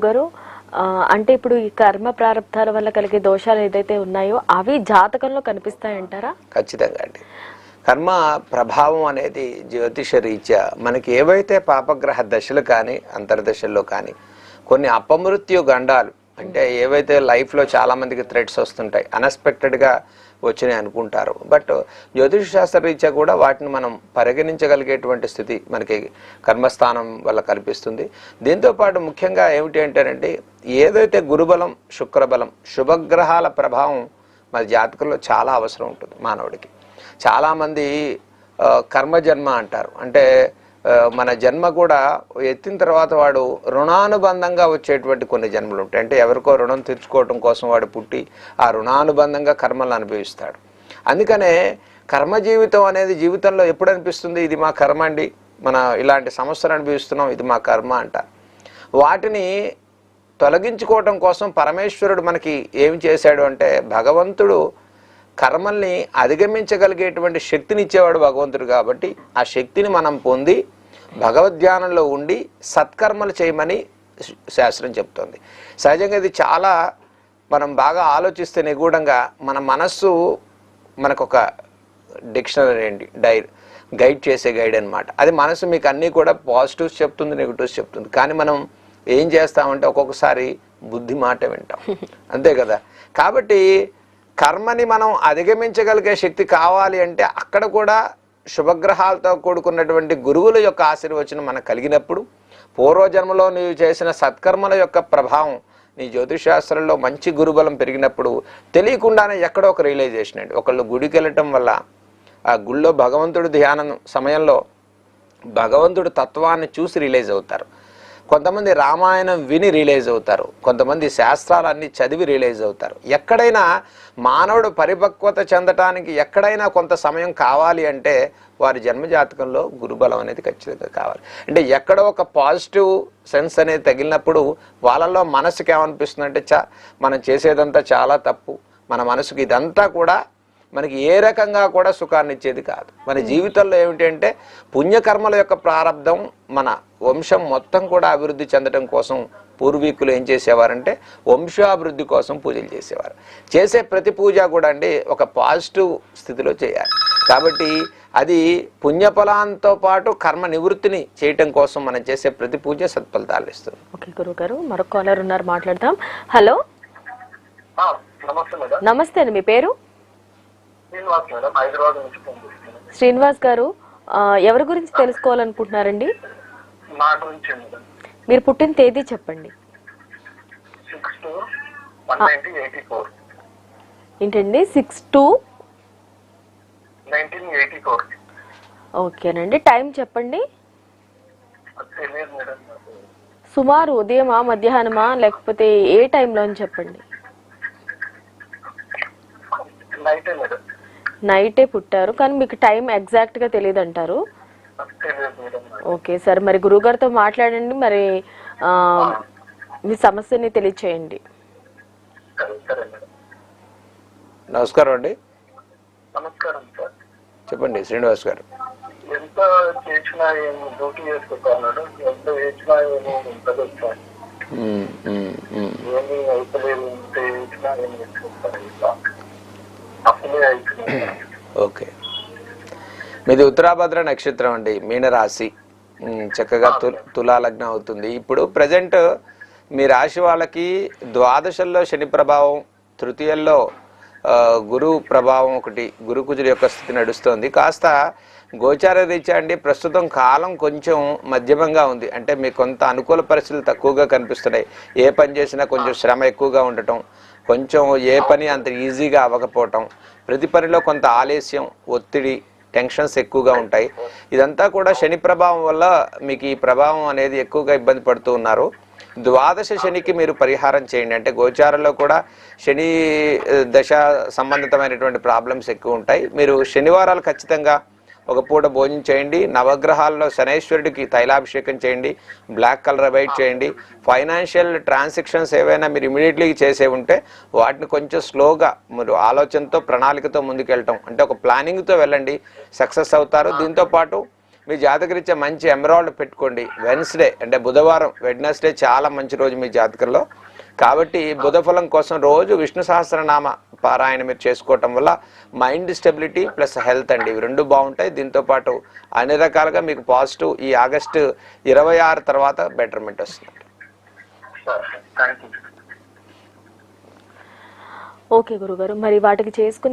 గారు అంటే ఇప్పుడు ఈ కర్మ ప్రారంధాల వల్ల కలిగే దోషాలు ఏదైతే ఉన్నాయో అవి జాతకంలో కనిపిస్తాయంటారా? ఖచ్చితంగా అండి. కర్మ ప్రభావం అనేది జ్యోతిష రీత్యా మనకి ఏవైతే పాపగ్రహ దశలు కానీ అంతర్దశల్లో కానీ కొన్ని అపమృత్యు గండాలు అంటే ఏవైతే లైఫ్లో చాలా మందికి థ్రెడ్స్ వస్తుంటాయి, అన్ఎక్స్పెక్టెడ్గా వచ్చినాయి అనుకుంటారు. బట్ జ్యోతిష శాస్త్ర రీత్యా కూడా వాటిని మనం పరిగణించగలిగేటువంటి స్థితి మనకి కర్మస్థానం వల్ల కనిపిస్తుంది. దీంతోపాటు ముఖ్యంగా ఏమిటి అంటేనండి, ఏదైతే గురుబలం శుక్రబలం శుభగ్రహాల ప్రభావం మన జాతకంలో చాలా అవసరం ఉంటుంది మానవుడికి. చాలామంది కర్మజన్మ అంటారు. అంటే మన జన్మ కూడా ఎత్తిన తర్వాత వాడు రుణానుబంధంగా వచ్చేటువంటి కొన్ని జన్మలు ఉంటాయి. అంటే ఎవరికో రుణం తీర్చుకోవటం కోసం వాడు పుట్టి ఆ రుణానుబంధంగా కర్మలు అనుభవిస్తాడు. అందుకనే కర్మ జీవితం అనేది జీవితంలో ఎప్పుడు అనిపిస్తుంది, ఇది మా కర్మ అండి, మన ఇలాంటి సమస్యలు అనుభవిస్తున్నాం, ఇది మా కర్మ అంటారు. వాటిని తొలగించుకోవటం కోసం పరమేశ్వరుడు మనకి ఏమి చేశాడు అంటే, భగవంతుడు కర్మల్ని అధిగమించగలిగేటువంటి శక్తిని ఇచ్చేవాడు భగవంతుడు. కాబట్టి ఆ శక్తిని మనం పొంది భగవద్ధ్యానంలో ఉండి సత్కర్మలు చేయమని శాస్త్రం చెప్తోంది. సహజంగా ఇది చాలా మనం బాగా ఆలోచిస్తే నిగూఢంగా మన మనస్సు మనకొక డిక్షనరీ అండి, గైడ్ చేసే గైడ్ అనమాట. అది మనసు మీకు అన్నీ కూడా పాజిటివ్స్ చెప్తుంది, నెగిటివ్స్ చెప్తుంది. కానీ మనం ఏం చేస్తామంటే ఒక్కొక్కసారి బుద్ధి మాట వింటాం, అంతే కదా. కాబట్టి కర్మని మనం అధిగమించగలిగే శక్తి కావాలి అంటే అక్కడ కూడా శుభగ్రహాలతో కూడుకున్నటువంటి గురువుల యొక్క ఆశీర్వచనం మనకు కలిగినప్పుడు, పూర్వజన్మలో నీవు చేసిన సత్కర్మల యొక్క ప్రభావం నీ జ్యోతిషాస్త్రంలో మంచి గురుబలం పెరిగినప్పుడు తెలియకుండానే ఎక్కడో ఒక రియలైజేషన్ అండి. ఒకళ్ళు గుడికి వెళ్ళటం వల్ల ఆ గుళ్ళో భగవంతుడి ధ్యానం సమయంలో భగవంతుడి తత్వాన్ని చూసి రిలీజ్ అవుతారు. కొంతమంది రామాయణం విని రిలీజ్ అవుతారు, కొంతమంది శాస్త్రాలన్నీ చదివి రిలీజ్ అవుతారు. ఎక్కడైనా మానవుడు పరిపక్వత చెందటానికి ఎక్కడైనా కొంత సమయం కావాలి అంటే వారి జన్మజాతకంలో గురుబలం అనేది ఖచ్చితంగా కావాలి. అంటే ఎక్కడో ఒక పాజిటివ్ సెన్స్ అనేది తగిలినప్పుడు వాళ్ళల్లో మనసుకి ఏమనిపిస్తుంది అంటే, మనం చేసేదంతా చాలా తప్పు, మన మనసుకి ఇదంతా కూడా మనకి ఏ రకంగా కూడా సుఖాన్ని ఇచ్చేది కాదు. మన జీవితంలో ఏమిటంటే పుణ్యకర్మల యొక్క ప్రారంధం మన వంశం మొత్తం కూడా అభివృద్ధి చెందడం కోసం పూర్వీకులు ఏం చేసేవారంటే వంశాభివృద్ధి కోసం పూజలు చేసేవారు. చేసే ప్రతి పూజ కూడా అండి ఒక పాజిటివ్ స్థితిలో చేయాలి. కాబట్టి అది పుణ్యఫలాంతో పాటు కర్మ నివృత్తిని చేయటం కోసం మనం చేసే ప్రతి పూజ సత్ఫలితాలు ఇస్తుంది. ఓకే గురువు గారు, మరొక కాలర్ ఉన్నారు, మాట్లాడదాం. హలో, నమస్తే అండి, మీ పేరు? శ్రీనివాస్ గారు, ఎవరి గురించి తెలుసుకోవాలనుకుంటున్నారండి? మీరు పుట్టిన తేదీ చెప్పండి. ఏంటండి? 6/2/1984. ఓకేనండి, టైం చెప్పండి. సుమారు ఉదయమా మధ్యాహ్నమా లేకపోతే ఏ టైంలో అని చెప్పండి. నైటే పుట్టారు, కానీ మీకు టైం ఎగ్జాక్ట్ గా తెలియదు అంటారు. ఓకే సార్, మరి గురువుగారితో మాట్లాడండి, మరి మీ సమస్యని తెలియచేయండి. నమస్కారం అండి. నమస్కారం సార్, చెప్పండి శ్రీనివాస్ గారు. ఎంత చేసినా ఏమో డ్యూటీ చేసుకుంటున్నాడు, ఎంత చేసినా ఏమో ఉంటుంది సార్, ఏమి అయిపోలేదు, ఎంత చేసినా ఏమి చేసుకుంటారు, అసలే అయిపోయింది. ఓకే, మీది ఉత్తరాభద్ర నక్షత్రం అండి, మీనరాశి, చక్కగా తులా లగ్నం అవుతుంది. ఇప్పుడు ప్రజెంట్ మీ రాశి వాళ్ళకి ద్వాదశల్లో శని ప్రభావం, తృతీయంలో గురు ప్రభావం, ఒకటి గురు కుజుడు యొక్క స్థితి నడుస్తుంది. కాస్త గోచార రీత్యా అండి ప్రస్తుతం కాలం కొంచెం మధ్యమంగా ఉంది. అంటే మీకు కొంత అనుకూల పరిస్థితులు తక్కువగా కనిపిస్తున్నాయి. ఏ పని చేసినా కొంచెం శ్రమ ఎక్కువగా ఉండటం, కొంచెం ఏ పని అంత ఈజీగా అవ్వకపోవటం, ప్రతి పనిలో కొంత ఆలస్యం, ఒత్తిడి, టెన్షన్స్ ఎక్కువగా ఉంటాయి. ఇదంతా కూడా శని ప్రభావం వల్ల మీకు ఈ ప్రభావం అనేది ఎక్కువగా ఇబ్బంది పడుతూ ఉన్నారు. ద్వాదశ శనికి మీరు పరిహారం చేయండి. అంటే గోచారంలో కూడా శని దశ సంబంధితమైనటువంటి ప్రాబ్లమ్స్ ఎక్కువ ఉంటాయి. మీరు శనివారాలు ఖచ్చితంగా ఒక పూట భోజనం చేయండి. నవగ్రహాల్లో శనైశ్వరుడికి తైలాభిషేకం చేయండి, బ్లాక్ కలర్ అవాయిడ్ చేయండి. ఫైనాన్షియల్ ట్రాన్సాక్షన్స్ ఏవైనా మీరు ఇమీడియట్లీ చేసే ఉంటే వాటిని కొంచెం స్లోగా మీరు ఆలోచనతో ప్రణాళికతో ముందుకెళ్ళటం, అంటే ఒక ప్లానింగ్తో వెళ్ళండి, సక్సెస్ అవుతారు. దీంతోపాటు మీ జాతకరీత్యా మంచి ఎమరాల్డ్ పెట్టుకోండి. వెన్స్డే అంటే బుధవారం, వెడ్నెస్డే చాలా మంచి రోజు మీ జాతకంలో. కాబట్టి బుధ ఫలం కోసం రోజు విష్ణు సహస్రనామ పారాయణ మీరు చేసుకోవటం వల్ల మైండ్ స్టెబిలిటీ ప్లస్ హెల్త్ అండి, ఇవి రెండు బాగుంటాయి. దీంతోపాటు అన్ని రకాలుగా మీకు పాజిటివ్ ఈ ఆగస్టు 26 తర్వాత బెటర్మెంట్ వస్తుంది. ఓకే గురుగారు, మరి వాటికి చేసుకుని